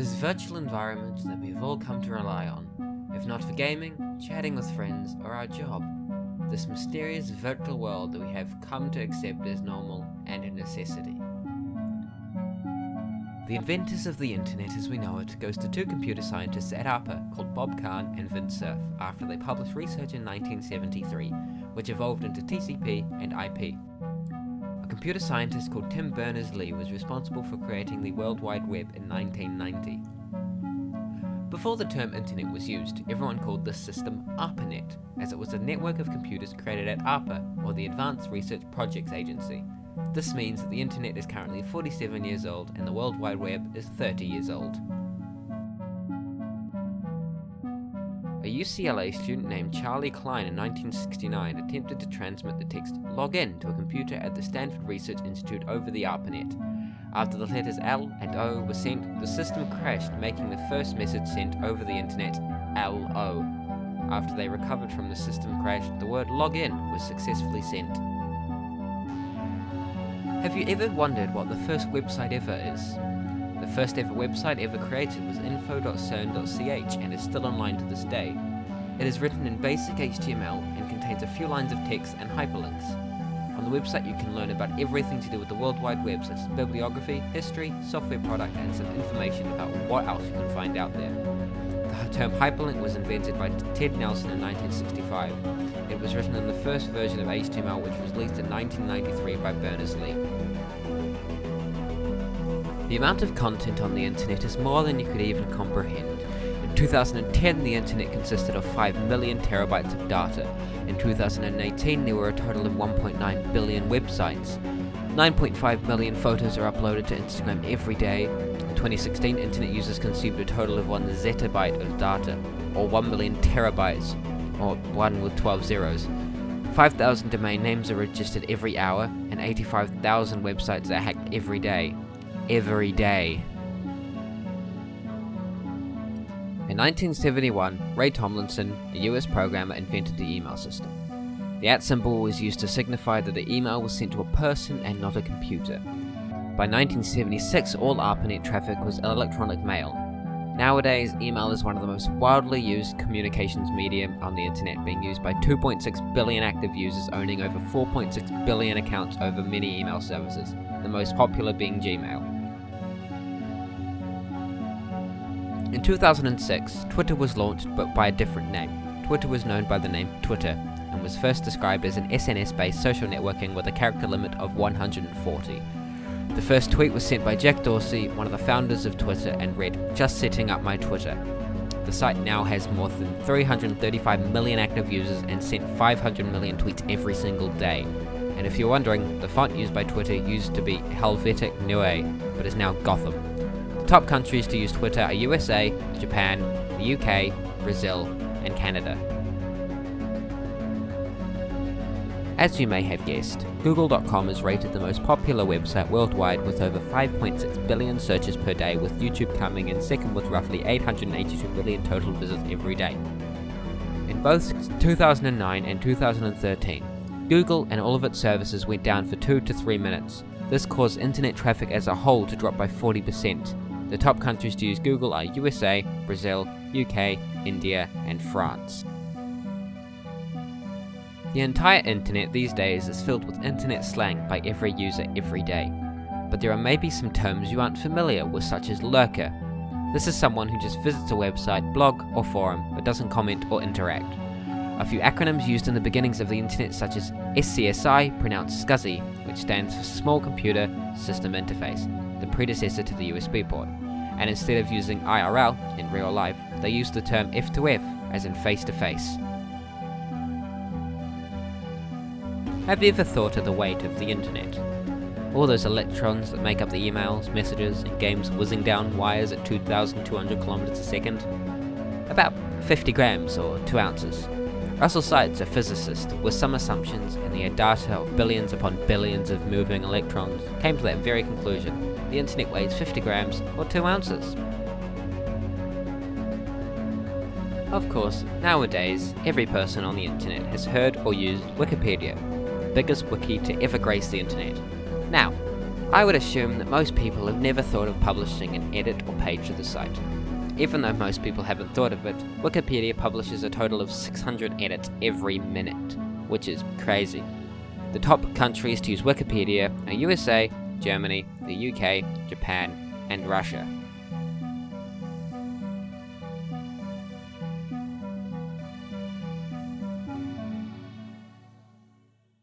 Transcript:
this virtual environment that we've all come to rely on, if not for gaming, chatting with friends, or our job. This mysterious virtual world that we have come to accept as normal and a necessity. The inventors of the internet as we know it goes to two computer scientists at ARPA called Bob Kahn and Vint Cerf after they published research in 1973, which evolved into TCP and IP. A computer scientist called Tim Berners-Lee was responsible for creating the World Wide Web in 1990. Before the term internet was used, everyone called this system ARPANET, as it was a network of computers created at ARPA, or the Advanced Research Projects Agency. This means that the internet is currently 47 years old and the World Wide Web is 30 years old. A UCLA student named Charlie Klein in 1969 attempted to transmit the text "login" to a computer at the Stanford Research Institute over the ARPANET. After the letters L and O were sent, the system crashed, making the first message sent over the internet LO. After they recovered from the system crash, the word "login" was successfully sent. Have you ever wondered what the first website ever is? The first ever website ever created was info.cern.ch and is still online to this day. It is written in basic HTML and contains a few lines of text and hyperlinks. On the website you can learn about everything to do with the World Wide Web, such as bibliography, history, software product, and some information about what else you can find out there. The term hyperlink was invented by Ted Nelson in 1965. It was written in the first version of HTML, which was released in 1993 by Berners-Lee. The amount of content on the internet is more than you could even comprehend. In 2010, the internet consisted of 5 million terabytes of data. In 2018, there were a total of 1.9 billion websites. 9.5 million photos are uploaded to Instagram every day. In 2016, internet users consumed a total of 1 zettabyte of data, or 1 million terabytes, or 1 with 12 zeros. 5,000 domain names are registered every hour, and 85,000 websites are hacked every day. Every day. In 1971, Ray Tomlinson, a US programmer, invented the email system. The @ symbol was used to signify that the email was sent to a person and not a computer. By 1976, all ARPANET traffic was electronic mail. Nowadays, email is one of the most widely used communications medium on the internet, being used by 2.6 billion active users owning over 4.6 billion accounts over many email services, the most popular being Gmail. In 2006, Twitter was launched but by a different name. Twitter was known by the name Twitter and was first described as an SNS-based social networking with a character limit of 140. The first tweet was sent by Jack Dorsey, one of the founders of Twitter, and read, "Just setting up my Twitter." The site now has more than 335 million active users and sent 500 million tweets every single day. And if you're wondering, the font used by Twitter used to be Helvetic Neue, but is now Gotham. The top countries to use Twitter are USA, Japan, the UK, Brazil, and Canada. As you may have guessed, Google.com is rated the most popular website worldwide with over 5.6 billion searches per day, with YouTube coming in second with roughly 882 million total visits every day. In both 2009 and 2013, Google and all of its services went down for 2 to 3 minutes. This caused internet traffic as a whole to drop by 40%. The top countries to use Google are USA, Brazil, UK, India, and France. The entire internet these days is filled with internet slang by every user every day. But there are maybe some terms you aren't familiar with, such as lurker. This is someone who just visits a website, blog, or forum, but doesn't comment or interact. A few acronyms used in the beginnings of the internet, such as SCSI, pronounced SCSI, which stands for Small Computer System Interface, the predecessor to the USB port. And instead of using IRL, in real life, they use the term F2F, as in face-to-face. Have you ever thought of the weight of the internet? All those electrons that make up the emails, messages, and games whizzing down wires at 2,200 kilometers a second? About 50 grams or 2 ounces. Russell Seitz, a physicist, with some assumptions and the data of billions upon billions of moving electrons, came to that very conclusion. The internet weighs 50 grams or 2 ounces. Of course, nowadays, every person on the internet has heard or used Wikipedia, the biggest wiki to ever grace the internet. Now, I would assume that most people have never thought of publishing an edit or page to the site. Even though most people haven't thought of it, Wikipedia publishes a total of 600 edits every minute, which is crazy. The top countries to use Wikipedia are USA, Germany, the UK, Japan, and Russia.